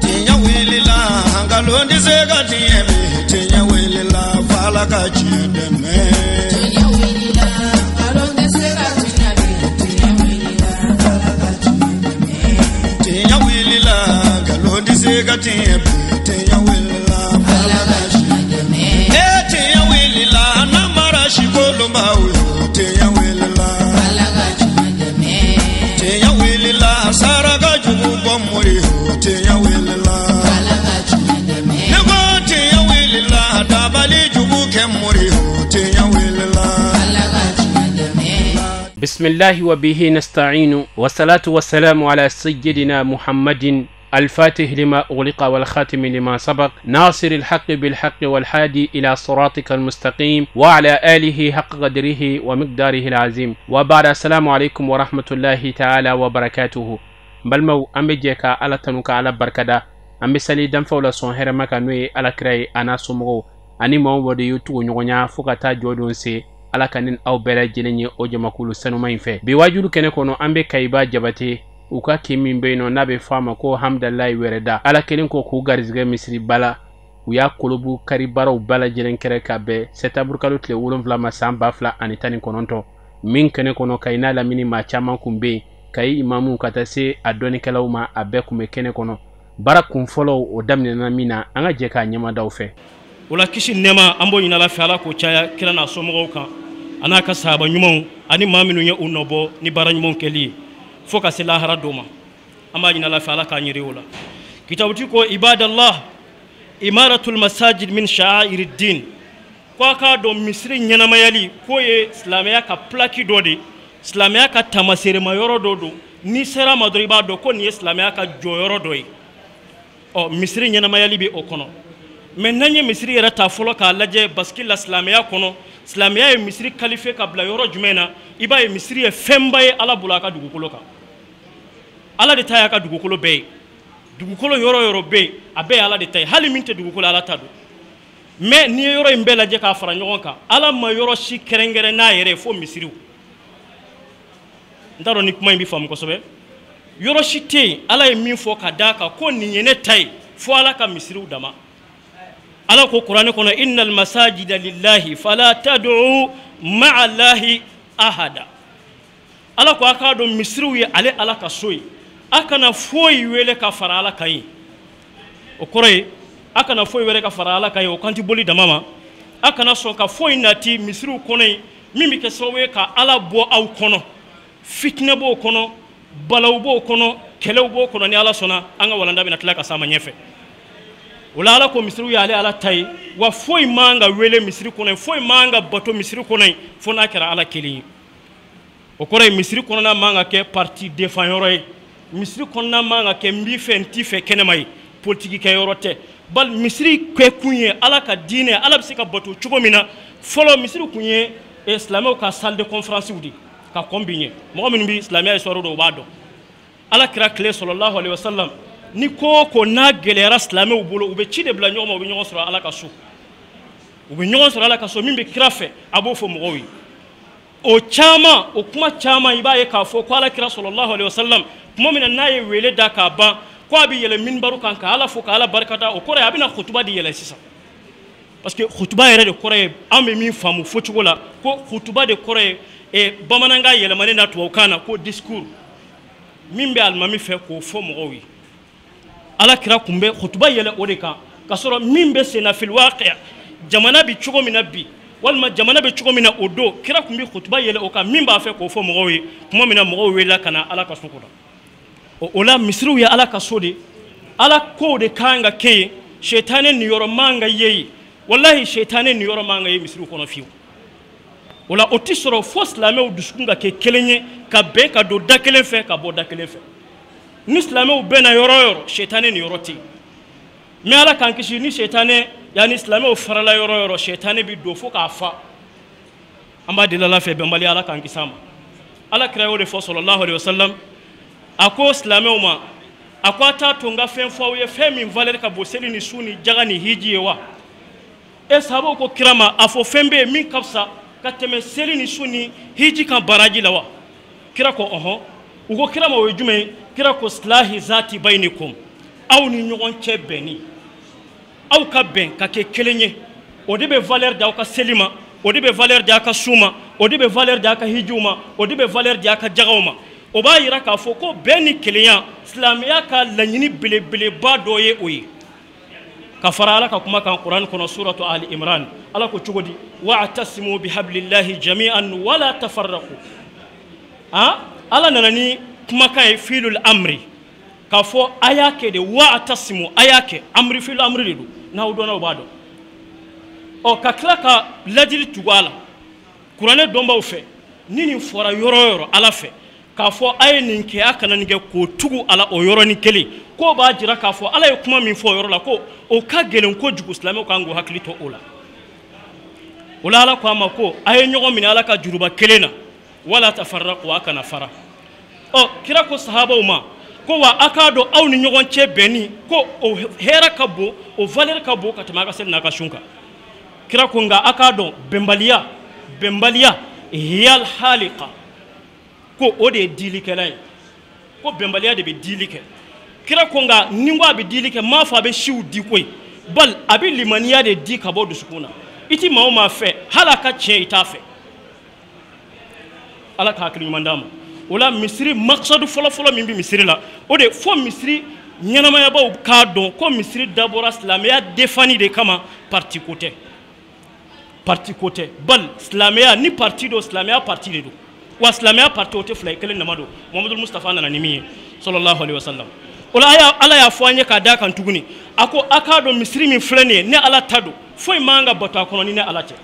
Tinya wilila hangalondi zega tiemi tinya wilila fala kachideme tinya wilila hangalondi zega tiemi tinya wilila fala kachideme tinya wilila hangalondi zega tiemi tinya wilila fala kachideme tinya wilila namara shikolomba uyo tinya wilila fala kachideme tinya wilila saraka jugu bomuri tinya wilila fala kachideme nego tinya wilila dabali jugu kemuri tinya wilila fala kachideme بسم الله وبه نستعين والصلاة والسلام على سيدنا محمد الفاتح لما أغلق والخاتم لما سبق ناصر الحق بالحق والحادي إلى صراطك المستقيم وعلى آله حق قدره ومقداره العظيم وبعد السلام عليكم ورحمة الله تعالى وبركاته بلمو أمجيكا على تنوكا على بركدا أمسالي دنفولا صون هرمكا نوي على كراي أنا سمغو أني موود يوتو نغنيا فوكتا جودون سي ala kanin aw bela jelenye o jamakulu sanuma infe bi wajulu kene kono ambe kayba jabate uka kimin beno nabe fama ko hamdallahi wereda ala kelin ko ku garizge misri bala uya kolobu karibaro bala jelen kere kabe setaburkalu tle wolon vlama samba fla anitani kononto min kene kono kayna la mini ma chama kumbe kay imamu katase adoni kalawma abe kume kene kono barakum follow o damne na mina anga jeka nyama dawfe wala kishi nema ambo ina la fala ko chaya kila na somo kan anaka sahaba nyumon ani maminu nya unobo ni bara nyumon keli foka se lahara doma amma ina la fala ka nyiri wala kitabuti ko ibadallah imaratul masajid min sha'airid-din kwa ka do misri nyana mayali ko ye islamaya ka plaki dodi islamaya ka tamasere mayoro dodo ni sera madriba do ko ni islamaya ka joyoro doyi o misri nyana mayali bi okono menanye misri era ta folo ka laje baski la islamia kono islamia e misri kalife ka bla yoro jumena iba e misri e femba e ala bulaka dugukolo ka ala de taya ka dugukolo be dugukolo yoro be abe ala de tay hali minte dugukolo ala tadu me ni yoro imbe laje ka fara nyon ka ala ma yoro shi kerengere na yere fo misri ndaro ni kuma imbi fam ko sobe yoro shi te ala e min fo ka daka ko ni yene tay fo ala ka misri dama ala ko qur'ani kono innal masajida lillahi fala tad'u ma'a allahi ahada ala ko aka do misru ye ale ala ka soyi akana foyi wele ka fara ala kai o kore akana foyi wele ka fara ala kai o kanti boli da mama akana so ka foyi nati misru kono mimi ke sowe ka ala bo aw kono fitna bo kono balaw bo kono kelew bo kono ni ala sona anga walanda bi natla ka sama nyefe wala ala ko misri ya ala tay wa foy manga wele misri kono foy manga bato misri kono fona kera ala keli o kore misri kono na manga ke parti défendeur misri kono na manga ke mbi fenti fe kenemay politique ke yorote bal misri ke kunye ala ka dine ala bisika bato chugomina folo misri kunye islamo ka salle de conférence wudi ka combiner mo min bi islamia histoire do wado ala kira clé sallallahu alaihi wasallam ni ko na gelera islamé ubulo ube chide bla nyoma ube nyoma sura ala kaso ube nyoma sura ala kaso mimbe kirafe abo fo mowi o chama o kuma chama ibaye ka fo ko ala kira sallallahu alaihi wasallam kuma mina naye wele da ka ba ko abi yele minbaru kan ka ala fo ka ala barakata o kore abina khutba di yele sisa parce que khutba yere de kore ambe min famu fotugola ko khutba de kore e bamananga yele manena to kana ko discours mimbe almami fe ko fo mowi ala kira kumbe khutba yele odeka kasoro mimbe sena fil waqi' jamana bi chugo minabi walma jamana bi chugo mina odo kira kumbe khutba yele oka mimba fe ko fo mowi kuma mina mowi la kana ala kasukuda ola misru ya ala kasode ala ko de kanga ke shaytanen ni yoro manga yeyi wallahi shaytanen ni yoro manga yeyi misru kono fiu ola otisoro fos la me oduskunga ke kelenye ka be ka do dakelen fe ka bo dakelen fe ni islamé ou bena yoro shaytané ni yoroti mais ala kan kishi ni shaytané yani islamé ou farala yoro shaytané bi do fo ka fa amba de la fe bembali ala kan kisama ala krayo de fo sallallahu alaihi wasallam ako islamé ou ma akwata tonga fen fo ye fe min valer ka boseli ni suni jagani hiji wa e sabo ko kirama afo fembe min kapsa kateme seli ni suni hiji kan baraji lawa kira ko ugo kira ma o jume kira ko slahi zati bainikum aw ni ɲɔgɔn cɛ bɛnni aw ka bɛn ka kɛ kelen ye o de bɛ valeur di aw ka seli ma o de bɛ valeur di aw ka su ma o de bɛ valeur di aw ka hijiw ma o de bɛ valeur di aw ka jagaw ma o b'a yira k'a fɔ ko bɛn ni kelenya silamɛya ka laɲini belebeleba dɔ ye o ye ka fara ala ka kuma kan Qur'an kɔnɔ suratu Ali Imran ala ko cogo di wa'tasimu bihablillahi jami'an wala tafarraqu ala nana ni kumakan ye filul amri k'a fɔ a y'a kɛ de wa'tasimu a y'a kɛ amri filul amri de don n'aw dɔnna o b'a dɔn ka tila ka lajili tugu a la kuranɛ dɔnbaw fɛ ni nin fɔra yɔrɔ o yɔrɔ ala fɛ k'a fɔ a ye nin kɛ a kana nin kɛ k'o tugu ala o yɔrɔnin kelen k'o b'a jira k'a fɔ ala ye kuma min fɔ o yɔrɔ la ko o ka gɛlɛn kojugu silamɛw kan k'u hakili to o la o la ala ko a ma ko a ye ɲɔgɔn minɛ ala ka juruba kelen na wala tafarraqu a kana fara kira ko sahabaw ma ko wa a k'a dɔn aw ni ɲɔgɔn cɛ bɛnni ko o hɛrɛ ka bon o valeur ka bon ka tɛmɛ a ka seli n'a ka sun kan kira ko nka a k'a dɔn bɛnbaliya hiyal haliqa ko o de ye dilikɛla ye ko bɛnbaliya de bɛ dili kɛ kira ko nka ni ko a bɛ dili kɛ m'a fɔ a bɛ siw di koyi bal a bɛ limaniya de di ka bɔ dusukun na i ti maa o maa fɛ hali a ka tiɲɛ i t'a fɛ ala ka hakili ɲuman d'a ma o la misiri maksadu fɔlɔfɔlɔ min bɛ misiri la o de fo misiri ɲɛnamayabaw k'a dɔn ko misiri dabɔra silamɛya defani de kama parti ko tɛ bal silamɛya ni parti do silamɛya parti de do wa silamɛya parti o tɛ fila ye kelen nama do Muhamadu Mustafa nana ni min ye sallallahu alaihi wasallam o la ala y'a fɔ an ye k'a d'a kan tuguni a ko a k'a dɔn misiri min filɛ nin ye ne ala ta don foyi man ka bato a kɔnɔ ni ne ala tɛ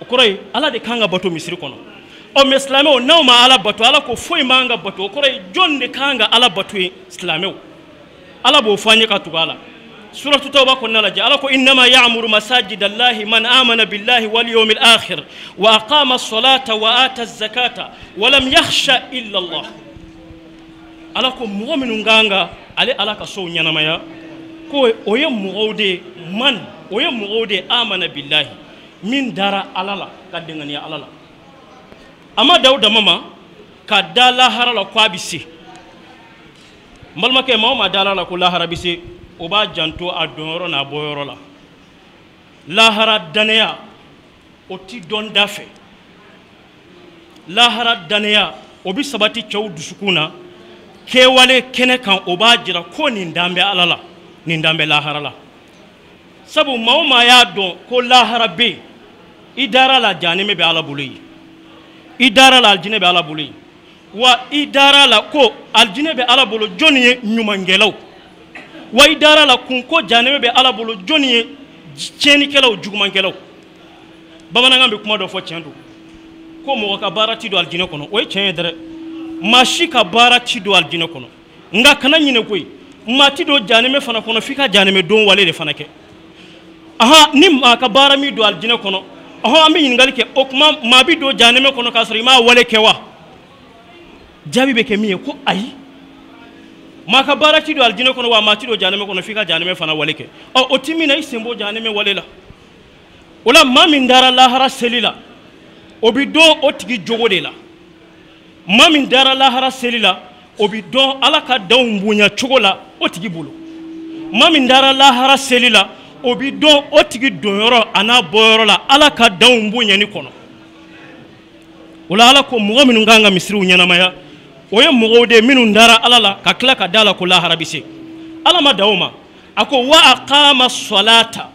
o kɔrɔ ye ala de kan ka bato misiri kɔnɔ mais silamɛw n'aw ma ala bato ala ko foyi man ka bato o kɔrɔ ye jɔn de kan ka ala bato ye silamɛw ala b'o fɔ an ye ka tugu a la suratu tawba kɔnɔna lajɛ ala ko innama ya'muru masajidallahi man amana billahi wal yawmil akhir wa aqama as-salata wa ata az-zakata wa lam yakhsha illa Allah ala ko mɔgɔ minnu kan ka ale ala ka sow ɲɛnamaya ko o ye mɔgɔw de amana billahi min dara ala la ka denganiya ala la a ma da o dama ma ka da lahara la ko a bɛ se n balimakɛ maa o maa da ala la ko lahara bɛ se o b'a janto a dɔnyɔrɔ n'a bɔyɔrɔ la lahara danaya o ti dɔn da fɛ lahara danaya o bi sabati cɛw dusukun na kɛwale kɛnɛ kan o b'a jira ko nin dan bɛ ala la nin dan bɛ lahara la sabu maa o maa y'a dɔn ko lahara bɛ yen i dara la jahanɛmɛ bɛ ala bolo yen i dara la alijinɛ bɛ ala bolo yen wa i dara la ko alijinɛ bɛ ala bolo jɔnni ye ɲumankɛlaw wa i dara la kun ko jahanɛmɛ bɛ ala bolo jɔnni ye tiɲɛnikɛlaw jugumankɛlaw bamanankan bɛ kuma dɔ fɔ tiɲɛ don ko mɔgɔ ka baara ti don alijinɛ kɔnɔ o ye tiɲɛ ye dɛ maa si ka baara ti don alijinɛ kɔnɔ nka kana ɲinɛ koyi maa ti don jahanɛmɛ fana kɔnɔ f'i ka jahanɛmɛ don wale de fana kɛ ni maa ka baara min don alijinɛ kɔnɔ an bɛ ɲininkali kɛ o kuma maa bi don jahanɛmɛ kɔnɔ k'a sɔrɔ i m'a wale kɛ wa jaabi bɛ kɛ min ye ko ayi maa ka baara ti don alijinɛ kɔnɔ wa maa ti don jahanɛmɛ kɔnɔ f'i ka jahanɛmɛ fana wale kɛ o ti min na i sen bɔ jahanɛmɛ wale la o la maa min dara lahara seli la o bi dɔn o tigi jogo de la maa min dara lahara seli la o bi dɔn ala ka danw bonya cogo la o tigi bolo maa min dara lahara seli la o bi dɔn o tigi donyɔrɔ a n'a bɔyɔrɔ la ala ka danw bonyani kɔnɔ o la ala ko mɔgɔ minnu kan ka misiriw ɲɛnamaya o ye mɔgɔw de minnu dara ala la ka tila ka da la ko lahara bɛ se ala ma da o ma a ko wa aqama salata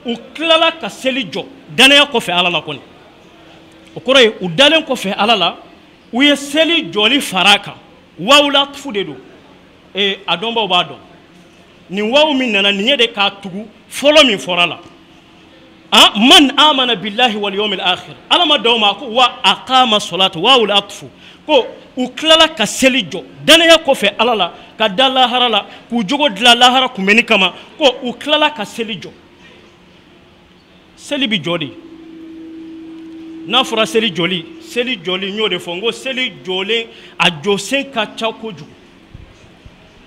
u tilala ka seli jɔ danaya kɔfɛ ala la kɔni o kɔrɔ ye u dalen kɔfɛ ala la u ye seli jɔli fara kan wawu la tufu de don a dɔnbaw b'a dɔn nin wawu min nana nin ye de k'a tugu fɔlɔ min fɔra la man amana billahi wal yawmil akhir ala ma daw ma ko wa aqama salata wawu la tufu ko u tilala ka seli jɔ danaya kɔfɛ ala la ka da lahara la k'u jogo dilan lahara kunbɛnni kama ko u tilala ka seli jɔ seli bi jɔ de n'a fɔra seli jɔli n y'o de fɔ n ko seli jɔlen a jɔsen ka ca kojugu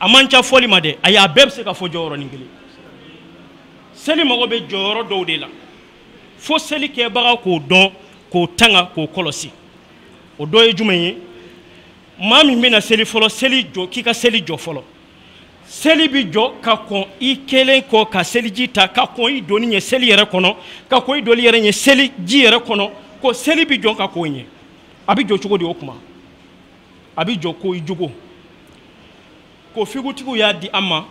a man ca fɔli ma dɛ ayi a bɛɛ bɛ se ka fɔ jɔyɔrɔnin kelen seli mago bɛ jɔyɔrɔ dɔw de la fo seli kɛbaga k'o dɔn k'o tanga k'o kɔlɔsi o dɔ ye jumɛn ye maa min bɛna seli fɔlɔ seli jɔ k'i ka seli jɔ fɔlɔ seli bi jɔ ka kɔn i kelen kɔ ka seliji ta ka kɔn i doni ɲɛ seli yɛrɛ kɔnɔ ka kɔn i doli yɛrɛ ɲɛ seli ji yɛrɛ kɔnɔ ko seli bi jɔ ka k'o ɲɛ a bi jɔ cogo di o kuma a bi jɔ ko i jogo ko figutigiw y'a di an ma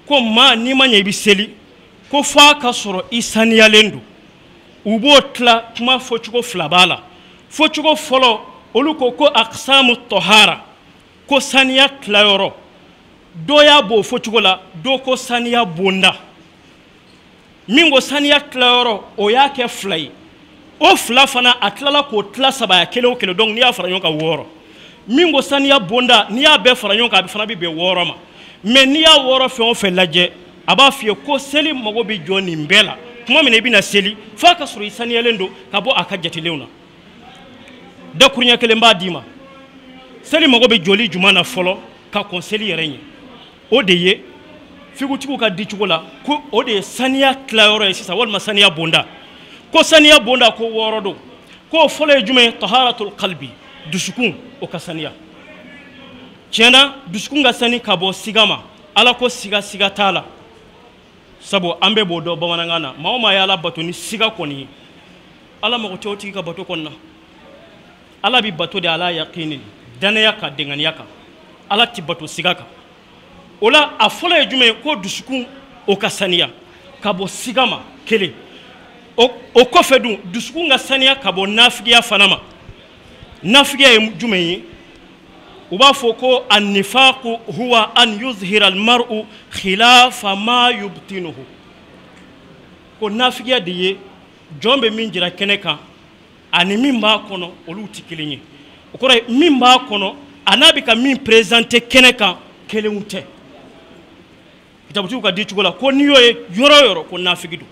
ko maa n'i ma ɲɛ i bi seli ko f'a ka sɔrɔ i saniyalen don u b'o tila kuma fɔcogo fila b'a la fɔcogo fɔlɔ olu ko aqsamu tahara ko saniya tilayɔrɔ dɔ y'a b'o fɔcogo la dɔ ko saniya bonda min ko saniya tilayɔrɔ o y'a kɛ fila ye o fila fana a tilala k'o tila sabaya kelen o kelen donc n'i y'a fara ɲɔgɔn kan wɔɔrɔ min ko saniya bonda n'i y'a bɛɛ fara ɲɔgɔn kan a fana bɛ bɛn wɔɔrɔ ma mais n'i y'a wɔɔrɔ fɛn o fɛn lajɛ a b'a f'i ye ko seli mago bɛ jɔ nin bɛɛ la tuma min na i bɛna seli f'a ka sɔrɔ i saniyalen don ka bɔ a ka jatelenw na dakuruɲɛ kelen b'a d'i ma seli mago bɛ jɔli juma na fɔlɔ ka kɔn seli yɛrɛ ɲɛ o de ye figutigiw ka dicogo la ko o de ye saniya tilayɔrɔ ye sisan walima saniya bonda ko saniya bonda ko wɔɔrɔ don ko fɔlɔ ye jumɛn ye taharatul qalbi dusukun o ka saniya tiɲɛna dusukun ka sani ka bɔ siga ma ala ko siga t'a la sabu an bɛɛ b'o dɔn bamanankan na maa o maa y'ala bato ni siga kɔni ye ala mago tɛ o tigi ka bato kɔnɔ na ala bi bato de ala yaqini danaya kan denganiya kan ala ti bato siga kan o la a fɔlɔ ye jumɛn ye ko dusukun o ka saniya ka bɔ siga ma kelen o kɔfɛ dun dusukun ka saniya ka bɔ nafigiya fana ma nafigiya ye jumɛn ye u b'a fɔ ko annifaqu huwa an yuzhira almar'u khilafa ma yubtinuhu ko nafigiya de ye jɔn bɛ min jira kɛnɛ kan ani min b'a kɔnɔ olu tɛ kelen ye o kɔrɔ ye min b'a kɔnɔ a n'a bɛ ka min présenter kɛnɛ kan kelenw tɛ kitabutigiw ka di cogo la ko n'i y'o ye yɔrɔ o yɔrɔ ko nafigi don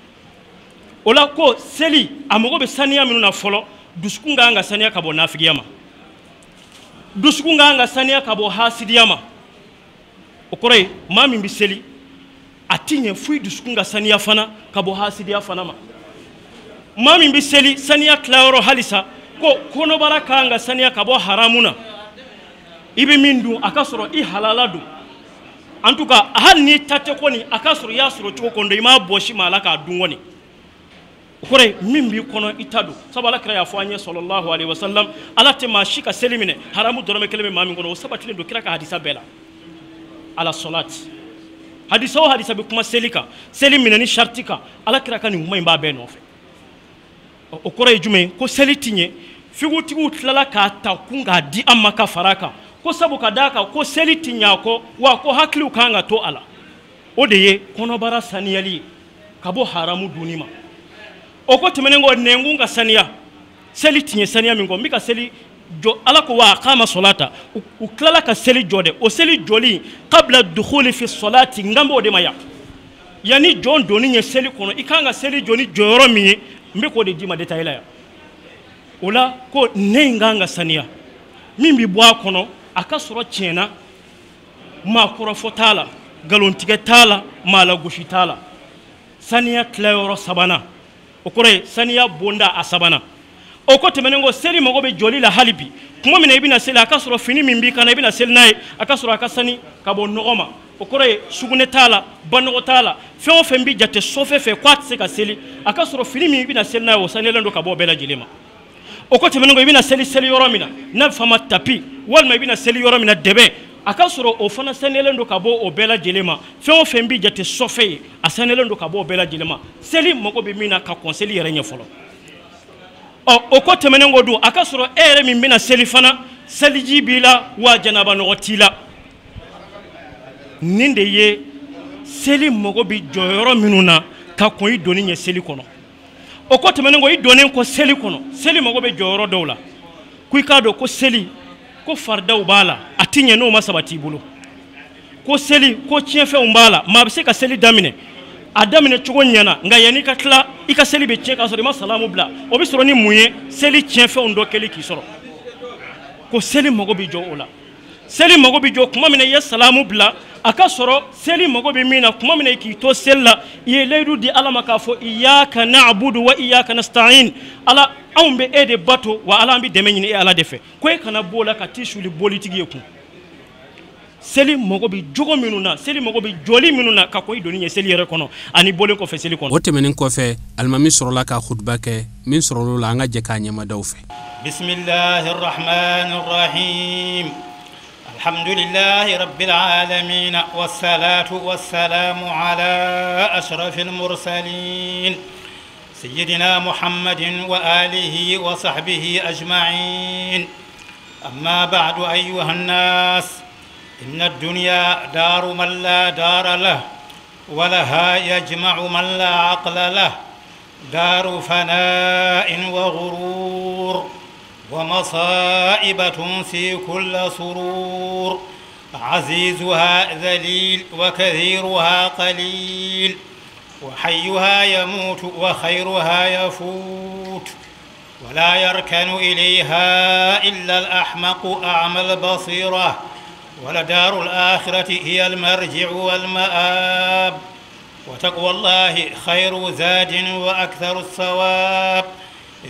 o la ko seli a mago bɛ saniya minnu na fɔlɔ dusukun ka kan ka saniya ka bɔ nafigiya ma dusukun ka kan ka saniya ka bɔ hasidiya ma o kɔrɔ ye maa min bɛ seli a ti ɲɛ foyi dusukun ka saniya fana ka bɔ hasidiya fana ma maa min bɛ seli saniya tilayɔrɔ halisa ko kɔnɔbara ka kan ka saniya ka bɔ haramu na i bɛ min dun a ka sɔrɔ i halala don en tout cas hali n'i ta tɛ kɔni a ka sɔrɔ i y'a sɔrɔ cogo kɔni i m'a bɔsi maa la k'a dun kɔni o kɔrɔ ye min b'i kɔnɔ i ta don sabu ala kira y'a fɔ an ye sallallahu alaihi wasallam ala tɛ maa si ka seli minɛ haramu dɔrɔmɛ kelen bɛ maa min kɔnɔ o sabatilen don kira ka hadisa bɛɛ la ala sɔlati hadisa o hadisa bɛ kuma seli kan seli minɛni sharti kan ala kira ka nin kuma in b'a bɛɛ nɔfɛ o kɔrɔ ye jumɛn ye ko seli ti ɲɛ figutigiw tilala k'a ta kun k'a di an ma ka fara kan ko sabu ka d'a kan ko seli ti ɲɛ a kɔ wa ko hakiliw kan ka to a la o de ye kɔnɔbara saniyali ye ka bɔ haramu dunni ma o ko tɛmɛnen kɔ nɛnkun ka saniya seli ti ɲɛ saniya min kɔ n bɛ ka seli jɔ ala ko wa aqama salata u tilala ka seli jɔ dɛ o seli jɔli qabla dukhuli fi salati n b'o de ma yan yanni jɔn donni ɲɛ seli kɔnɔ i kan ka seli jɔ ni jɔyɔrɔ min ye n bɛ k'o de d'i ma détail la yan o la ko ne in kan ka saniya min bɛ bɔ a kɔnɔ a ka sɔrɔ tiɲɛna maakɔrɔfɔ t'a la nkalontigɛ t'a la maalagosi t'a la saniya tilayɔrɔ sabanan o kɔrɔ ye saniya bonda a sabanan o ko tɛmɛnen kɔ seli mago bɛ jɔli la hali bi tuma min na i bɛna seli a ka sɔrɔ fini min b'i kan na i bɛna seli n'a ye a ka sɔrɔ a ka sani ka bɔ nɔgɔ ma o kɔrɔ ye sugunɛ t'a la banɔgɔ t'a la fɛn o fɛn bɛ jate sɔfɛ fɛ k'a tɛ se ka seli a ka sɔrɔ fini min i bɛna seli n'a ye o saniyalen don ka bɔ o bɛɛ lajɛlen ma o ko tɛmɛnen kɔ i bɛna seli yɔrɔ min na n'a bɛ fɔ a ma tapi walima i bɛna seli yɔrɔ min na dɛbɛ a ka sɔrɔ o fana saniyalen don ka bɔ o bɛɛ lajɛlen ma fɛn o fɛn bɛ jate sɔfɛ ye a saniyalen don ka bɔ o bɛɛ lajɛlen ma seli mago bɛ min na ka kɔn seli yɛrɛ ɲɛ fɔlɔ o ko tɛmɛnen kɔ dun a ka sɔrɔ e yɛrɛ min bɛna seli fana seliji b'i la wa janaba nɔgɔ t'i la nin de ye seli mago bɛ jɔyɔrɔ minnu na ka kɔn i donni ɲɛ seli kɔnɔ o ko tɛmɛnen kɔ i donnen kɔ seli kɔnɔ seli mago bɛ jɔyɔrɔ dɔw la ko i k'a dɔn ko seli ko faridaw b'a la a ti ɲɛ n'o ma sabati i bolo ko seli ko tiɲɛfɛnw b'a la maa bɛ se ka seli daminɛ a daminɛ cogo ɲɛna nka yanni ka tila i ka seli bɛ tiɲɛ k'a sɔrɔ i ma salamu bila o bɛ sɔrɔ ni mun ye seli tiɲɛfɛnw dɔ kɛli k'i sɔrɔ ko seli mago bɛ jɔ o la seli mago bɛ jɔ tuma min na i ye salamu bila aka soro seli mago be mina kuma mina ki to sella ye leydu di ala maka fo iyyaka na'budu wa iyyaka nasta'in ala awmbe ede bato wa ala mbi demenyini e ala defe ko e kana bola ka tishuli politiki yeku seli mago be jogo minuna seli mago be joli minuna ka ko idoni seli yere kono ani bolen ko fe seli kono wotemenen ko fe almami sorola ka khutba ke min sorolo la nga je ka nyama daw fe bismillahir rahmanir rahim الحمد لله رب العالمين والصلاة والسلام على أشرف المرسلين سيدنا محمد وآله وصحبه أجمعين أما بعد أيها الناس إن الدنيا دار من لا دار له ولها يجمع من لا عقل له دار فناء وغرور ومصائب تنسي كل سرور عزيزها ذليل وكثيرها قليل وحيها يموت وخيرها يفوت ولا يركن إليها إلا الأحمق أعمى البصيرة ولدار الآخرة هي المرجع والمآب وتقوى الله خير زاد وأكثر الثواب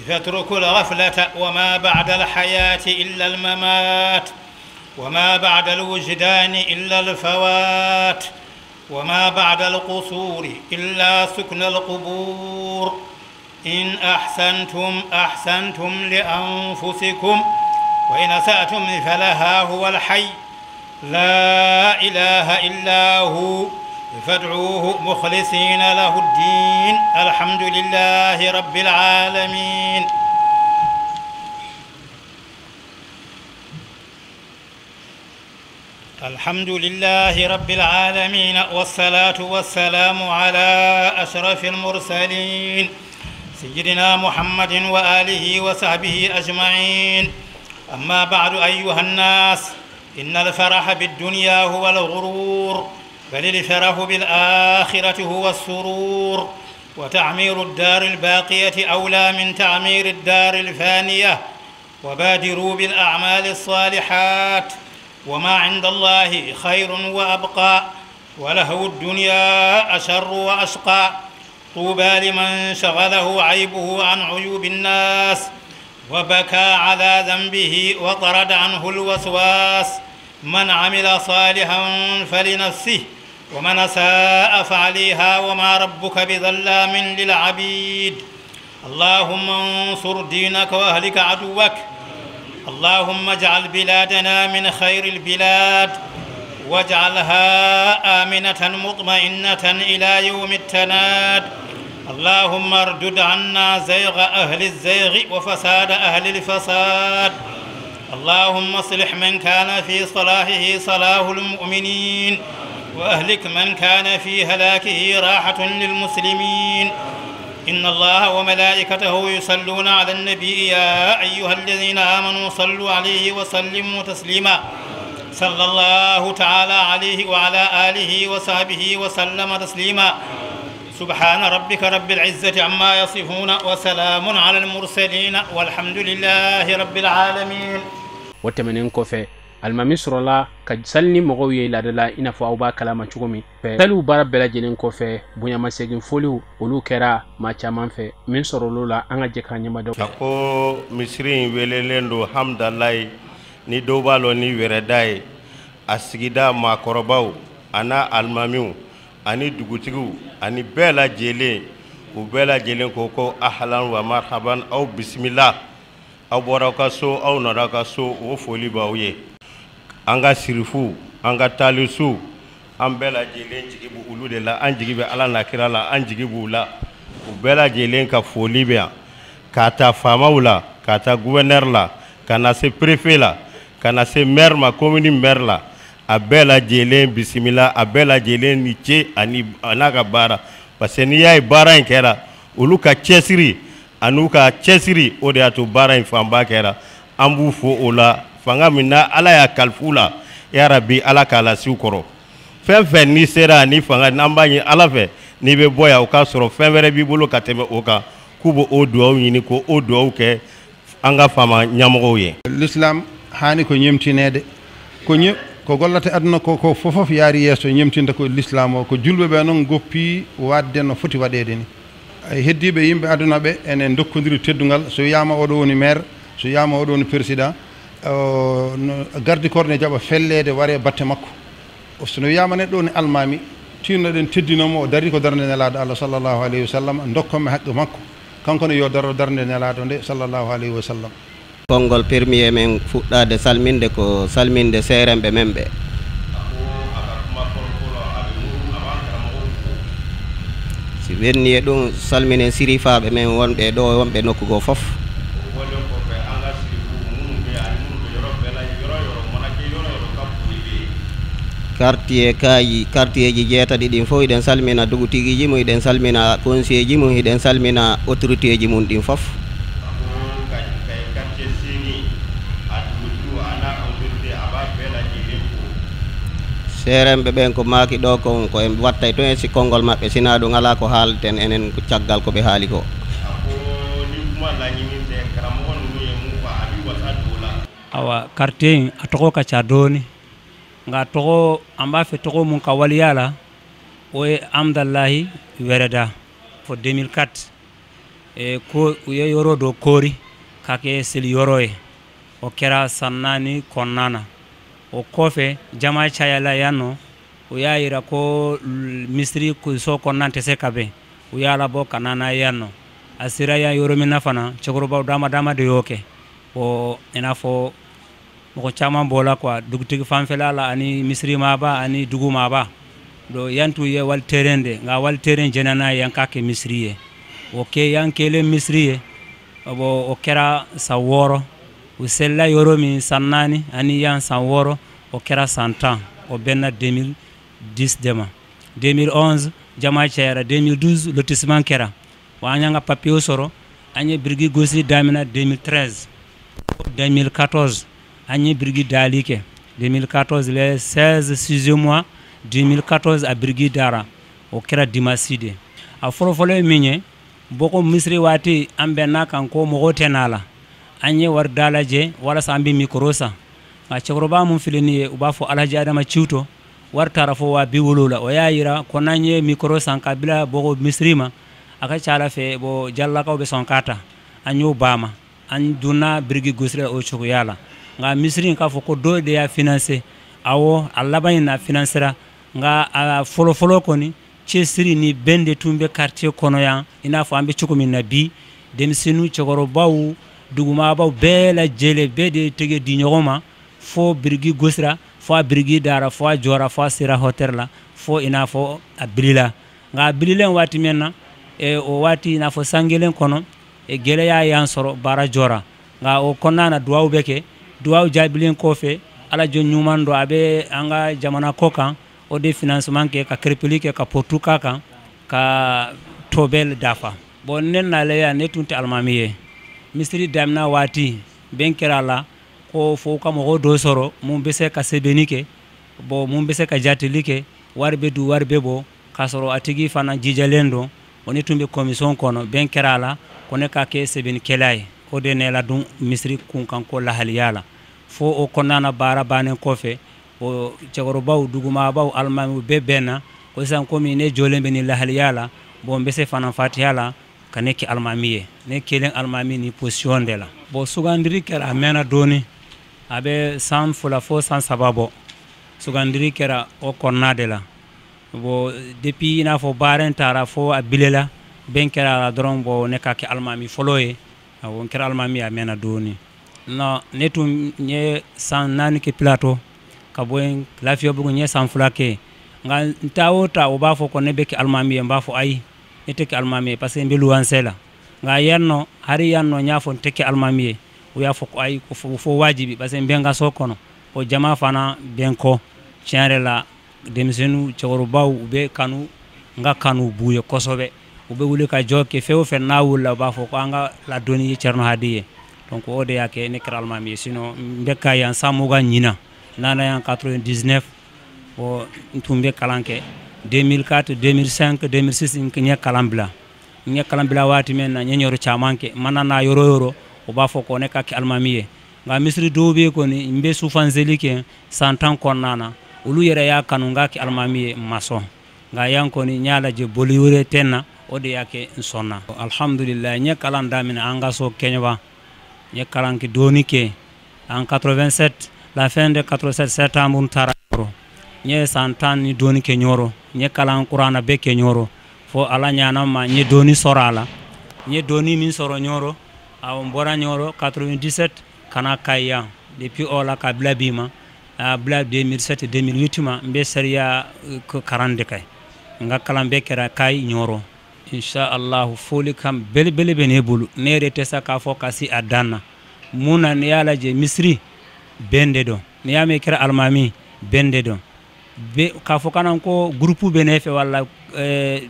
فاترك الغفلة وما بعد الحياة إلا الممات وما بعد الوجدان إلا الفوات وما بعد القصور إلا سكن القبور إن أحسنتم أحسنتم لأنفسكم وإن أسأتم فلها هو الحي لا إله إلا هو فادعوه مخلصين له الدين الحمد لله رب العالمين الحمد لله رب العالمين والصلاة والسلام على أشرف المرسلين سيدنا محمد وآله وصحبه أجمعين أما بعد أيها الناس إن الفرح بالدنيا هو الغرور بل الفرح بالآخرة هو السرور وتعمير الدار الباقية أولى من تعمير الدار الفانية وبادروا بالأعمال الصالحات وما عند الله خير وأبقى ولهو الدنيا أشر وأشقى طوبى لمن شغله عيبه عن عيوب الناس وبكى على ذنبه وطرد عنه الوسواس من عمل صالحا فلنفسه ومن ساء فعليها وما ربك بظلام للعبيد اللهم انصر دينك واهلك عدوك اللهم اجعل بلادنا من خير البلاد واجعلها آمنة مطمئنة إلى يوم التناد اللهم اردد عنا زيغ أهل الزيغ وفساد أهل الفساد اللهم اصلح من كان في صلاحه صلاح المؤمنين وأهلك من كان في هلاكه راحة للمسلمين إن الله وملائكته يصلون على النبي يا أيها الذين آمنوا صلوا عليه وسلموا تسليما صلى الله تعالى عليه وعلى آله وصحبه وسلم تسليما سبحان ربك رب العزة عما يصفون وسلام على المرسلين والحمد لله رب العالمين wotemenen ko fe almami sorola ka salni mogo ye la dala ina fo awba kalama chugumi fe talu bara bela jenen ko fe bunya masegin foliu olu kera ma chaman fe min sorolo la anga je ka nyama do ko misri welelendo hamdallah ni dobalo ni weredai asigida ma korobaw ana almamiu ani dugutigu ani bela jele u bela jelen ko ahlan wa marhaban aw bismillah aw boraka so aw naraka so o foli bawye anga sirifu anga talisu an bela jelen jigibu ulude la an jigibe ala nakira la an jigibu la u bela jelen ka foli be kata famawla kata gouverneur la kana se préfet la kana se maire ma commune maire la a bela jelen bismillah a bela jelen ni ce ani anaka bara parce que ni yayi bara en kera ulu ka cesiri anuka cesiri o de ato bara en famba kera ambu fo ola fanga minna ala ya kalfula ya rabbi ala kala sukoro fen ni sera ni fanga nambanyi ala fe ni be boya o ka soro fen were bi bolo ka teme o ka kubo o do yini ko o do ke anga fama nyamogo ye l'islam hani ko nyemtinede ko gollata aduna ko fofof yaari yeeso ñemtinta ko l'islam o ko julɓe ɓe noon goppi wadde no foti waɗede ni heddiɓe yimɓe aduna ɓe enen dokkodiri teddugal so wiyama oɗo woni maire so wiyama oɗo woni président gardi corps ne jaɓa fellede ware batte makko sono wiyama neɗɗo woni almami tinnoɗen teddinomo o dari ko darde nelaɗo Allah sallllahu alayhi wa sallam dokkomme haqqe makko kanko ne yo daro darde nelaɗo nde sallllahu alayhi wa sallam. Konngol permis men fuɗɗade salminde ko salminde seeremɓe men ɓe. Si wenni e ɗum salmine sirifaɓe men wonɓe ɗo wonɓe nokku go fof. quartier ji jeetati ɗin fof iɗen salmina dugutigiji mum iɗen salmina conseiller ji mum iɗen salmina autorité ji mum ɗin fof. seeremɓe ɓen ko maaki ɗo kon ko en wattay toon e si konngol maɓɓe sina ɗum ala ko haalten enen ko caggal ko ɓe haali ko. awa quartier a togo ka ca dooni nga togo amba fe togo mun ka waliyala o e amdallahi wereda fo 2004 e ko ye yoro do kori kake sel yoro e o kera sannani konnana o kofe jama chayala yanno o yayira ko misri ko so konnante se kabe o yala bo kanana yanno asira ya yoro min nafana chokoro ba dama de yoke o ena fo ko chama bola quoi dugutigi fanfelala ani misri maba ani dugu maba do yantu ye wal terende nga wal teren jenana yankake misriye o ke yankele misriye bo o kera saworo o sella yoro mi sannani ani yan saworo o kera 100 ans o benna 2010 dema 2011 jama chera 2012 lotissement kera wa nyanga papier soro anye brigade gosi damina 2013 2014 Agni Brigade d'Alike 2014 le 16 mois 2014 a Brigade Dara o kera Dimaside a forofolo minye boko misri wati ambe naka ko mo tenala anye war dalaje wala sambi mikrosa a chekroba mun filini uba fo alaji adama ciuto war tarafo wa biwulula o yayira ko nanye mikrosa kabila boko misrima aka chala fe bo jalla ko be son kata anyo bama an duna Brigade gosre o choko yala nga misri ka fo ko do de ya financer awo allabani na financera nga folo koni chesiri ni bende tumbe quartier kono ya ina fo ambe chukumi na bi demisinu chogoro bawu duguma baw bela jele bede tege di nyoma fo Brigade gosra fo Brigade Dara fo jora fo sira hotel la fo ina fo abrila nga abrilen wati menna e o wati ina fo sangelen kono e gele ya yansoro bara jora nga o konnana duwaw beke duwaw jabilin kofe ala jo nyumando abe anga jamana kokan o de financement ke ka krepelike ka portuka kan ka tobel dafa bon nen na le ya netunte almamiye misri damna wati benkerala ko fo ka mo do soro mum bese ka sebenike bo mum bese ka jatelike warbe du warbe bo kasoro atigi fana jijalendo oni tumbe commission kono benkerala kone ka ke seben kelay o de ne la dum misri kun kan ko lahaliyala fo o konana bara banen kofe o cegoro baw duguma baw almami be benna ko san ko mi ne jolembe ni lahaliyala bo mbese fana fatiyala kaneki almamiye ne kelen almami ni position de la bo sugandiri kera mena doni abe san fula fo san sababo sugandiri kera o konnade la bo depuis ina fo baren tara fo abilela ben kera la dron bo ne ka ke almami foloye won kera almami a mena doni no netum nye san nani ke plateau ka boyen lafio bugo nye san fulake nga ntawo ta o ba fo ko nebe ke almami mba fo ay ete ke almami parce que mbelu wansela nga yanno hari yanno nyafo teke almami o ya fo ko ay ko fo wajibi parce que mbenga so kono o jama fana benko tienre la demisenu choro baw be kanu nga kanu buye kosobe o be wule ka jokke fewo fe nawul ba fo ko anga la doni cerno hadiye donc o de yake ne kralma mi sino mbeka yan samuga nyina nana yan 99 o tumbe kalanke 2004 2005 2006 nya kalambla wati men na nyoro chamanke manana yoro o ba fo ko ne ka ki almamiye nga misiri dɔw be kɔni n be sufanzeli kɛ san 10 kɔnɔna na olu yɛrɛ y'a kanu n k'a kɛ alimami ye n ma sɔn nga yan kɔni n y'a lajɛ boli wɛrɛ tɛ n na o de y'a kɛ n sɔnna alhamdulillah n ye kalan daminɛ an ka so kɛɲɛba n ye kalan kɛ dɔɔni kɛ en 87 la fin de 87 septembre n taara ɲɔrɔ n ye san 10 ni dɔɔni kɛ ɲɔrɔ n ye kalan kurana bɛɛ kɛ ɲɔrɔ fo ala ɲana ma n ye dɔɔni sɔrɔ a la n ye dɔɔni min sɔrɔ ɲɔrɔ n bɔra ɲɔrɔ 97 kana kayi yan depuis o la ka bila bi ma a bila 2007 2008 ma n bɛ sariya karan de kɛ n ka kalan bɛɛ kɛra kayi ɲɔrɔ inshallah foli kan belebele bɛ ne bolo ne yɛrɛ tɛ se k'a fɔ ka se a dan na mun na ne y'a lajɛ misiri bɛn de dɔn n'i y'a mɛn kɛra alimami bɛn de dɔn k'a fɔ kana ko groupe bɛ ne fɛ wala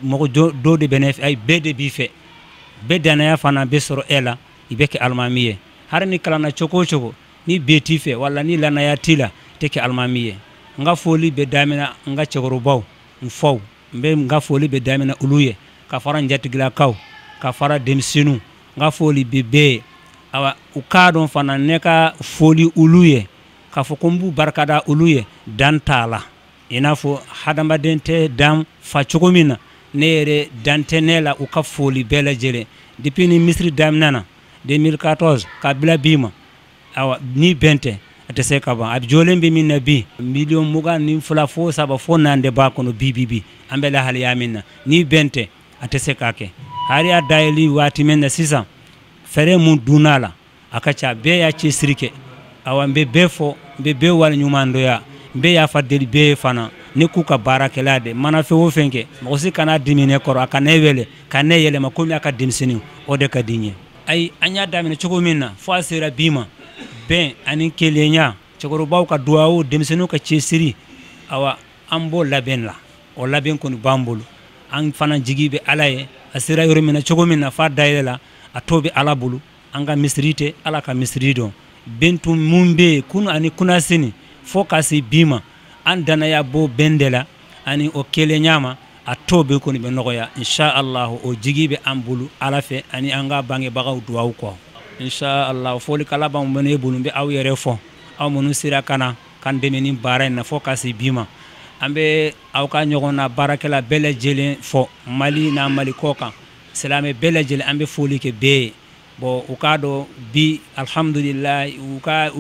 mɔgɔ dɔ de bɛ ne fɛ ayi bɛɛ de b'i fɛ bɛɛ danaya fana bɛ sɔrɔ e la i bɛ kɛ alimami ye hari ni kalanna cogo o cogo ni bɛɛ t'i fɛ wala ni lanaya t'i la tɛ kɛ alimami ye n ka foli bɛ daminɛ n ka cɛkɔrɔbaw n faw n ka foli bɛ daminɛ olu ye ka fara n jatigilakaw ka fara denmisɛnninw n ka foli bɛ bɛɛ ye awa u k'a dɔn fana ne ka foli olu ye k'a fɔ ko n b'u barikada olu ye dan t'a la i n'a fɔ hadamaden tɛ dan fa cogo min na ne yɛrɛ dan tɛ ne la u ka foli bɛɛ lajɛlen depuis ni misiri daminɛ na 2014 ka bila bi ma awa ni bɛn tɛ a tɛ se ka ban a jɔlen bɛ min na bi 22 fo 3 fo 4 de b'a kɔnɔ bi an bɛ lahaliya min na ni bɛn tɛ a tɛ se k'a kɛ hari a dayɛli waati min na sisan fɛrɛ mun dunna la a ka ca bɛɛ y'a cɛsiri kɛ awa n bɛ bɛɛ fɔ n bɛ bɛɛ waleɲuman dɔya n bɛ yafa deli bɛɛ ye fana ne k'u ka baarakɛla de mana fɛn o fɛn kɛ mɔgɔ si kana dimi ne kɔrɔ a ka ne wele ka ne yɛlɛma komi a ka denmisɛnninw o de ka di n ye ayi an y'a daminɛ cogo min na fo a sera bi ma bɛn ani kelenya cɛkɔrɔbaw ka duwawu denmisɛnninw ka cɛsiri awa an b'o labɛn la o labɛn kɔni b'an bolo an fana jigi bɛ ala ye a sera yɔrɔ min na cogo min na f'a dayɛlɛ la a tɔ bɛ ala bolo an ka misiri tɛ ala ka misiri dɔn bɛn tun mun bɛ yen kunu ani kunasini fo ka se bi ma an danaya b'o bɛn de la ani o kelenya ma a tɔ bɛ kɔni bɛ nɔgɔya inshallah o jigi bɛ an bolo ala fɛ ani an ka bangebagaw duwawu kɔ inshallah foli kala b'an bolo ne bolo n bɛ aw yɛrɛ fɔ aw minnu sera ka na k'an dɛmɛ ni baara in na fo ka se bi ma an bɛ aw ka ɲɔgɔn na baarakɛla bɛɛ lajɛlen fɔ mali n'a mali kɔ kan silamɛ bɛɛ lajɛlen an bɛ foli kɛ bɛɛ ye bon u k'a dɔn bi alhamdulillah u ka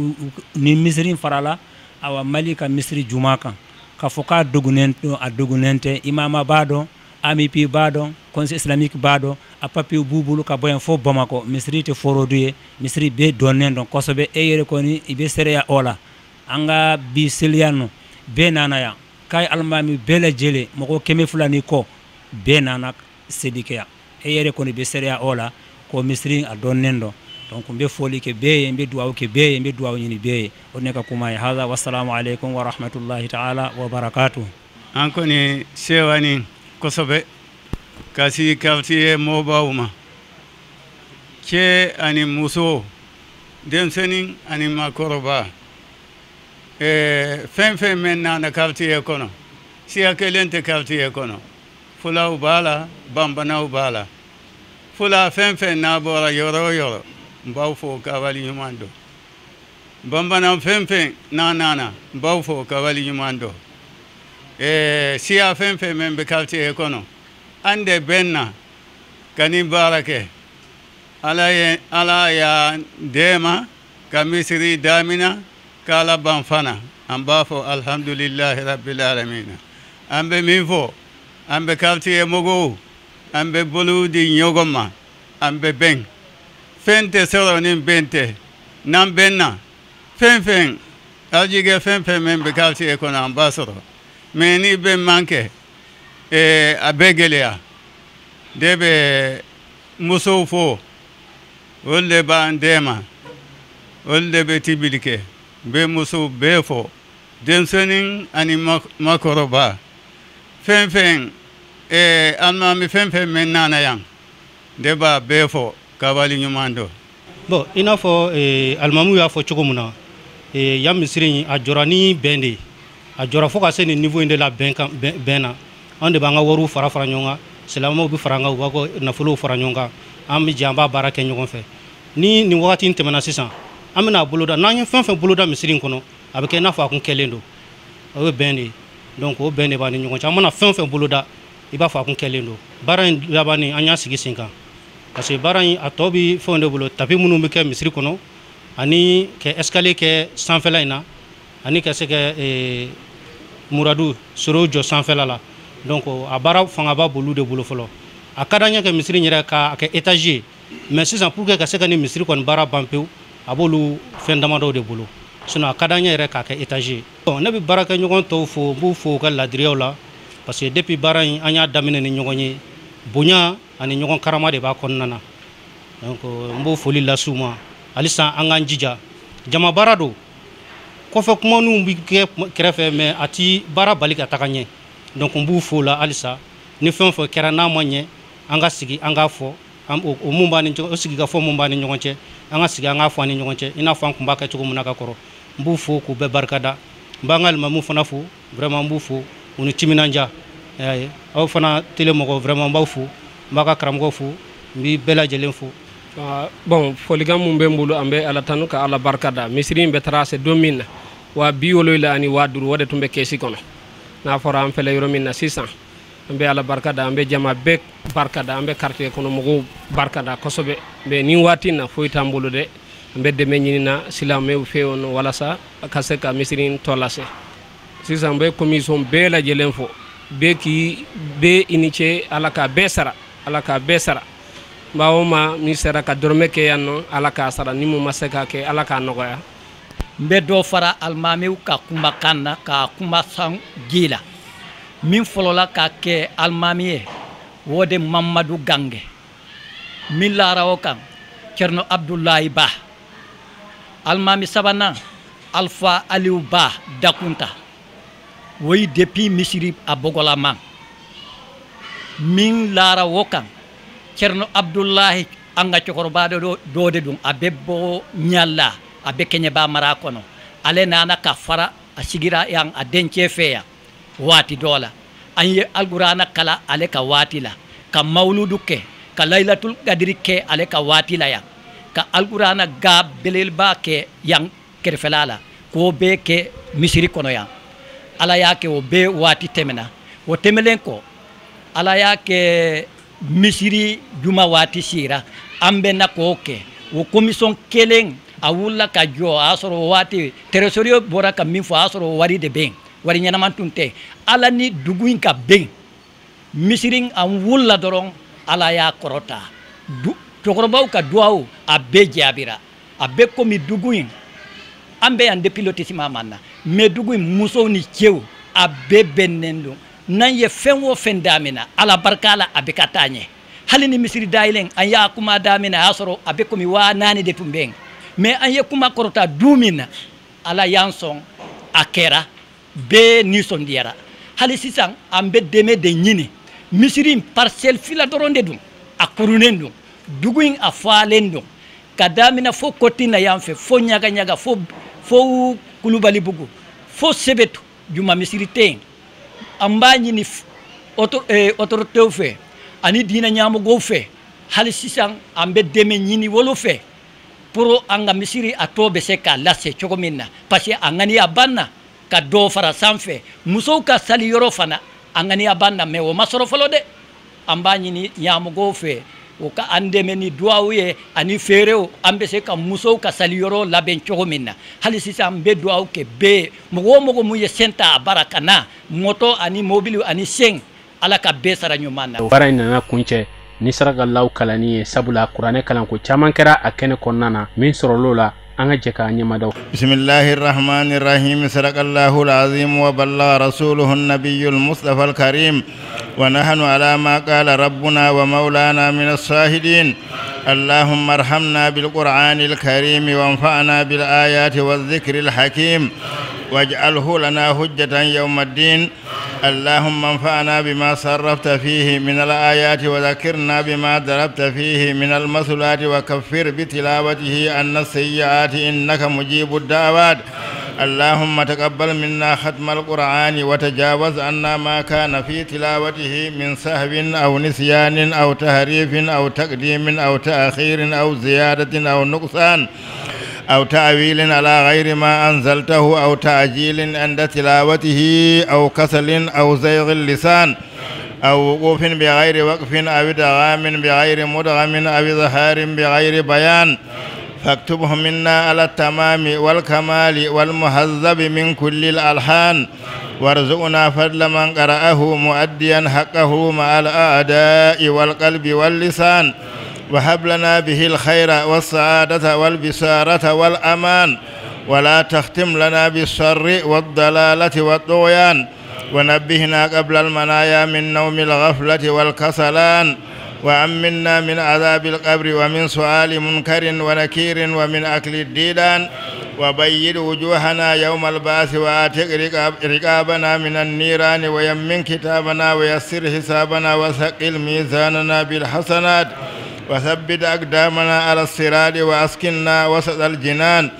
ni misiri farala awa mali ka misiri juma kan k'a fɔ k'a dogonen don a dogonen tɛ imama b'a dɔn amipi b'a dɔn conseil islamique b'a dɔn a papier b'u bolo ka bɔ yan fo bamakɔ misiri tɛ forodu ye misiri bɛɛ dɔnnen dɔn kosɛbɛ e yɛrɛ kɔni i bɛ sereya o la an ka bi seliya nɔ bɛɛ nana yan k'a ye alimami bɛɛ lajɛlen mɔgɔ 200 ni kɔ bɛɛ nana seli kɛ yan e yɛrɛ kɔni bɛ sereya o la ko misiri a dɔnnen dɔn donc n bɛ foli kɛ bɛɛ ye n bɛ duwawu kɛ bɛɛ ye n bɛ duwawu ɲini bɛɛ ye o ne ka kuma ye hada wassalamu alaikum wa rahmatullahi ta'ala wa barakatuh an kɔni sewani kosɛbɛ ka si quartier mɔɔbaw ma cɛ ani muso denmisɛnnin ani makɔrɔba fɛn fɛn min nana quartier kɔnɔ siya kelen tɛ quartier kɔnɔ fulaw b'a la banbanaw b'a la fula fɛn fɛn n'a bɔra yɔrɔ o yɔrɔ n b'aw fɔ ka waleɲuman dɔn banbana fɛn fɛn n'a nana n b'aw fɔ ka waleɲuman dɔn siya fɛn fɛn min bɛ quartier kɔnɔ an de bɛn na ka nin baara kɛ ala y'a dɛmɛ ka misiri damina k'ala ban fana an b'a fɔ alhamdulillahi rabbil alamin an bɛ min fɔ an bɛ quartier mɔgɔw an bɛ bolo di ɲɔgɔn ma an bɛ bɛn fɛn tɛ sɔrɔ ni bɛn tɛ n'an bɛn na fɛn fɛn aljigɛ fɛn fɛn min bɛ quartier kɔnɔ an b'a sɔrɔ mais ni bɛn man kɛ a bɛ gɛlɛya de bɛ musow fɔ olu de b'an dɛmɛ olu de bɛ tibili kɛ n bɛ musow bɛɛ fɔ denmisɛnnin ani makɔrɔba fɛn fɛn alimami fɛn fɛn min nana yan de b'a bɛɛ fɔ ka waleɲuman dɔn bon i n'a fɔ alimamuw y'a fɔ cogo min na yan misiri a jɔra ni bɛn de ye a jɔra fo ka se nin niveau in de la bɛn na an de b'an ka wariw fara ɲɔgɔn kan silamɛw bɛ fara an kan u b'a ka nafolow fara ɲɔgɔn kan an bɛ jɛ an b'a baara kɛ ɲɔgɔn fɛ ni nin wagati in tɛmɛna sisan an bɛna boloda n'an ye fɛn fɛn boloda misiri in kɔnɔ a bɛ kɛ i n'a fɔ a kun kɛlen don o ye bɛn de ye donc o bɛn de b'an ni ɲɔgɔn cɛ an mana fɛn fɛn boloda i b'a fɔ a kun kɛlen don baara in labanni an y'a sigi sen kan parce que baara in a tɔ bɛ fɛnw de bolo tapi minnu bɛ kɛ misiri kɔnɔ ani ka escalier kɛ sanfɛla in na ani ka se ka muradu soro jɔ sanfɛla la donc a baara fanga b'a bolo de bolo fɔlɔ a ka d'an ye ka misiri in yɛrɛ k'a kɛ étage ye mais sisan pour que ka se ka ni misiri kɔni baara ban pewu a b'olu fɛn damadɔw de bolo sinon a ka d'an ye yɛrɛ k'a kɛ étage ye bon ne bɛ baarakɛɲɔgɔn tɔw fo n b'u fo u ka ladiriyaw la parce que depuis baara in an y'a daminɛ ni ɲɔgɔn ye bonya ani ɲɔgɔn karama de b'a kɔnɔna na donc n b'o foli las'u ma halisa an k'an jija jama baara don kɔfɛ kumaninw bɛ kɛ kɛrɛfɛ mais a ti baara bali ka taga ɲɛ donc n b'u fo la halisa ni fɛn o fɛn kɛra n'a ma ɲɛ an ka sigi an k'a fɔ o mun b'a ni ɲɔgɔn o sigikafɔ mun b'a ni ɲɔgɔn cɛ an ka sigi an k'a fɔ an ni ɲɔgɔn cɛ i n'a fɔ an tun b'a kɛ cogo min na ka kɔrɔ n b'u fo k'u bɛɛ barikada n b'an ka limamu fana fo vraiment n b'u fo u ni timinanja aw fana tele mɔgɔ vraiment n b'aw fo n b'a ka karamɔgɔw fo n b'i bɛɛ lajɛlen fo bon folikan mun bɛ n bolo an bɛ ala tanu ka ala barikada misiri in bɛ taara se don min na wa 70 ani 50 o de tun bɛ kɛsi kɔnɔ n'a fɔra an fɛlɛ yɔrɔ min na sisan an bɛ ala barikada an bɛ jama bɛɛ barikada an bɛ quartier kɔnɔ mɔgɔw barikada kosɛbɛ mais nin waati na foyi t'an bolo dɛ an bɛ dɛmɛ ɲini na silamɛw fɛ yen walasa ka se ka misiri in tɔ lase sisan n bɛ commission bɛɛ lajɛlen fɔ bɛɛ k'i bɛɛ i ni ce ala ka bɛɛ sara ala ka bɛɛ sara bawo ma min sera ka dɔrɔmɛ kɛ yan nɔ ala k'a sara ni mun ma se k'a kɛ ala k'a nɔgɔya n bɛ dɔ fara alimamiw ka kumakan na ka kuma san ji la min fɔlɔla ka kɛ alimami ye o de mamadu gange min lara o kan cerno abdulayi ba alimami sabanan alfa aliou ba dakunta woyi depuis misiri a bogolaman min lara o kan cerno abdulahi an ka cɛkɔrɔba dɔ de don a bɛ bɔ ɲala a bɛ kɛɲɛba mara kɔnɔ ale nana ka fara a sigira yan a dencɛ fɛ yan waati dɔ la an ye alkurana kala ale ka waati la ka mawludu kɛ ka laylatul qadri kɛ ale ka waati la yan ka alkurana ga belelba kɛ yan kɛrɛfɛla la k'o bɛɛ kɛ misiri kɔnɔ yan ala y'a kɛ o bɛɛ waati tɛmɛna o tɛmɛlen kɔ ala y'a kɛ misiri juma waati sira an bɛ na k'o kɛ o commission kelen a wulila ka jɔ a y'a sɔrɔ o waati trésorier bɔra ka min fɔ a y'a sɔrɔ o wari de bɛ yen wari ɲɛnama tun tɛ ala ni dugu in ka bɛn misiri an wulila dɔrɔn ala y'a kɔrɔta cɛkɔrɔbaw ka duwawu a bɛɛ jaabira a bɛ komi dugu in an bɛ yan depuis lotissement man na mais dugu in musow ni cɛw a bɛɛ bɛnnen don n'an ye fɛn o fɛn damina ala barika la a bɛ ka taa ɲɛ hali ni misiri dayɛlɛn an y'a kuma damina a y'a sɔrɔ a bɛ komi 4,000 de tun bɛ yen mais an ye kuma kɔrɔta du min na ala y'an sɔn a kɛra bɛɛ nisɔndiyara hali sisan an bɛ dɛmɛ de ɲini misiri in parcelle fila dɔrɔn de don a kurunnen don dugu in a falen don ka damina fo koti na yan fɛ fo ɲaga ɲaga fo kulubali bugu fo sebetu juma misiri tɛ yen an b'a ɲini autoritew fɛ ani diinɛ ɲɛmɔgɔw fɛ hali sisan an bɛ dɛmɛ ɲini wolo fɛ pour an ka misiri a tɔ bɛ se k'a lase cogo min na parce que a ŋaniya ban na ka dɔ fara sanfɛ musow ka sali yɔrɔ fana a ŋaniya ban na mais o ma sɔrɔ fɔlɔ dɛ an b'a ɲini ɲɛmɔgɔw fɛ o ka an dɛmɛ ni duwawu ye ani feerew an bɛ se ka musow ka sali yɔrɔ labɛn cogo min na hali sisan an bɛ duwawu kɛ bɛɛ mɔgɔ o mɔgɔ mun ye sen ta a bara ka na moto ani mobili ani sen ala ka bɛɛ sara ɲuman na baara in nana kuncɛ ni saragalaw kalani ye sabula kuranɛ kalanko caman kɛra a kɛnɛ kɔnɔna na min sɔrɔl'o la an ka jɛ k'a ɲɛmadaw bismillahir rahmanir rahim sadaqallahul azim wa ballagha rasuluhun nabiyyul mustafa al karim wa nahnu ala ma qala rabbuna wa maulana minas shahidin اللهم ارحمنا بالقرآن الكريم وانفعنا بالآيات والذكر الحكيم واجعله لنا حجة يوم الدين اللهم انفعنا بما صرفت فيه من الآيات وذكرنا بما ضربت فيه من المثلات وكفر بتلاوته عنا السيئات إنك مجيب الدعوات اللهم تقبل منا ختم القرآن وتجاوز عنا ما كان في تلاوته من سهو أو نسيان أو تحريف أو تقديم أو تأخير أو زيادة أو نقصان أو تأويل على غير ما أنزلته أو تعجيل عند تلاوته أو كسل أو زيغ اللسان أو وقوف بغير وقف أو إدغام بغير مدغم أو إظهار بغير بيان فاكتبه منا على التمام والكمال والمهذب من كل الألحان وارزقنا فضل من قرأه مؤديا حقه مع الأعداء والقلب واللسان وهب لنا به الخير والسعادة والبشارة والأمان ولا تختم لنا بالشر والضلالة والطغيان ونبهنا قبل المنايا من نوم الغفلة والكسلان وأمنا من عذاب القبر ومن سؤال منكر ونكير ومن أكل الديدان وبيد وجوهنا يوم البعث وآتق رقابنا من النيران ويمن كتابنا ويسر حسابنا وثقل ميزاننا بالحسنات وثبت أقدامنا على الصراط وأسكننا وسط الجنان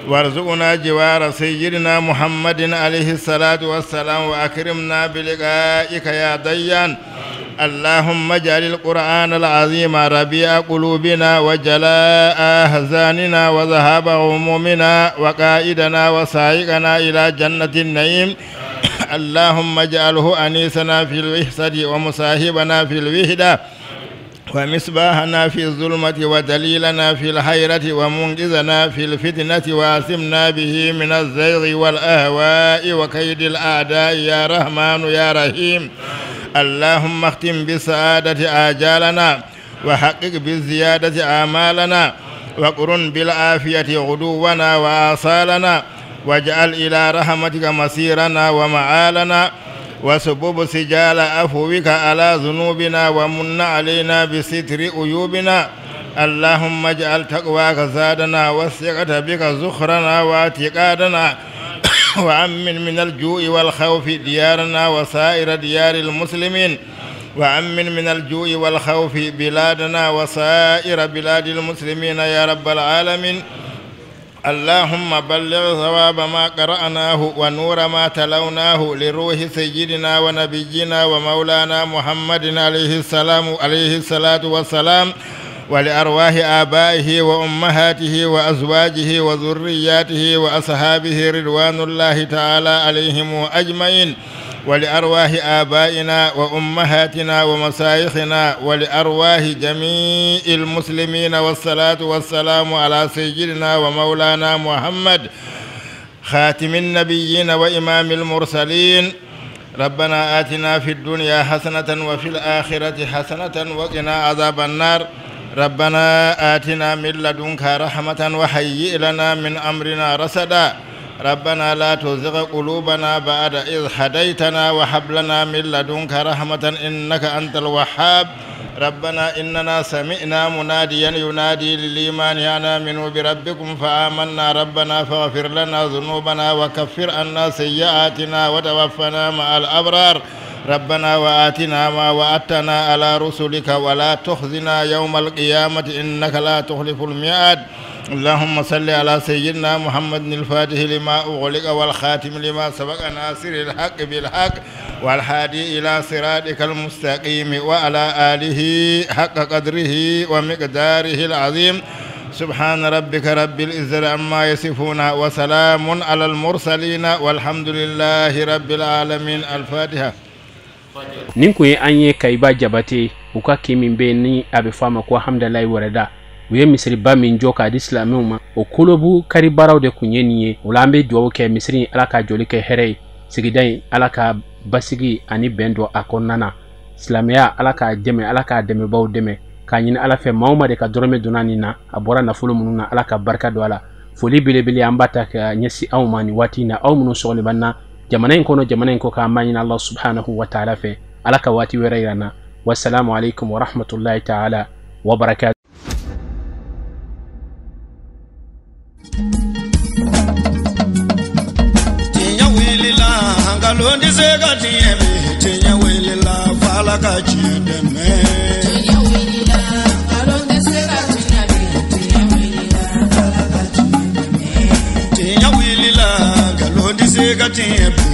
وارزقنا جوار سيدنا محمد عليه الصلاة والسلام وأكرمنا بلقائك يا ديان اللهم اجعل القرآن العظيم ربيع قلوبنا وجلاء أحزاننا وذهاب غمومنا وقائدنا وسائقنا إلى جنة النعيم اللهم اجعله أنيسنا في الوحدة ومصاحبنا في الوحدة ومصباحنا في الظلمة ودليلنا في الحيرة ومنقذنا في الفتنة واسمنا به من الزيغ والأهواء وكيد الأعداء يا رحمن يا رحيم اللهم اختم بالسعادة آجالنا وحقق بالزيادة آمالنا وقرن بالعافية غدونا وآصالنا واجعل إلى رحمتك مسيرنا ومعالنا وسبب سجال عفوك على ذنوبنا ومن علينا بستر عيوبنا اللهم اجعل تقواك زادنا والثقة بك زخرنا واعتقادنا وأمن من الجوع والخوف ديارنا وسائر ديار المسلمين وأمن من الجوع والخوف بلادنا وسائر بلاد المسلمين يا رب العالمين اللهم بلغ ثواب ما قرأناه ونور ما تلوناه لروح سيدنا ونبينا ومولانا محمد عليه الصلاة والسلام ولأرواح آبائه وأمهاته وأزواجه وذرياته وأصحابه رضوان الله تعالى عليهم أجمعين ولأرواح آبائنا وأمهاتنا ومشايخنا ولأرواح جميع المسلمين والصلاة والسلام على سيدنا ومولانا محمد خاتم النبيين وإمام المرسلين ربنا آتنا في الدنيا حسنة وفي الآخرة حسنة وقنا عذاب النار ربنا آتنا من لدنك رحمة وهيئ لنا من أمرنا رشدا ربنا لا تزغ قلوبنا بعد إذ هديتنا وهب لنا من لدنك رحمة إنك أنت الوهاب ربنا إننا سمعنا مناديا ينادي للإيمان أن آمنوا بربكم فآمنا ربنا فاغفر لنا ذنوبنا وكفر عنا سيئاتنا وتوفنا مع الأبرار ربنا وآتنا ما وعدتنا على رسلك ولا تخزنا يوم القيامة إنك لا تخلف الميعاد اللهم صل على سيدنا محمد الفاتح لما أغلق والخاتم لما سبق ناصر الحق بالحق والهادي إلى صراطك المستقيم وعلى آله حق قدره ومقداره العظيم سبحان ربك رب العزة عما يصفون وسلام على المرسلين والحمد لله رب العالمين. الفاتحة. Ninku ye anye kaiba jabate uka kimin be ni abe fama ko hamdallah warada uye misri ba min joka islamuma o kolobu kari baraw de kunyeniye ulambe duwo ke misri alaka jolike here sigidai alaka basigi ani bendo akonnana islamia alaka deme baw deme kanyina ala fe mawma de ka dorome dunani na abora na fulu mununa alaka barka do ala foli bele ambata ka nyesi awmani watina aw munu sogli banna jamanain ko ka amanyina Allah subhanahu wa ta'ala fe alaka wati werayrana wassalamu alaikum wa rahmatullahi ta'ala wa barakatuh. Londi sega tiemi tinya wilila fala ka chideme tinya wilila londi sega tinya wilila fala ka chideme tinya wilila londi sega tiemi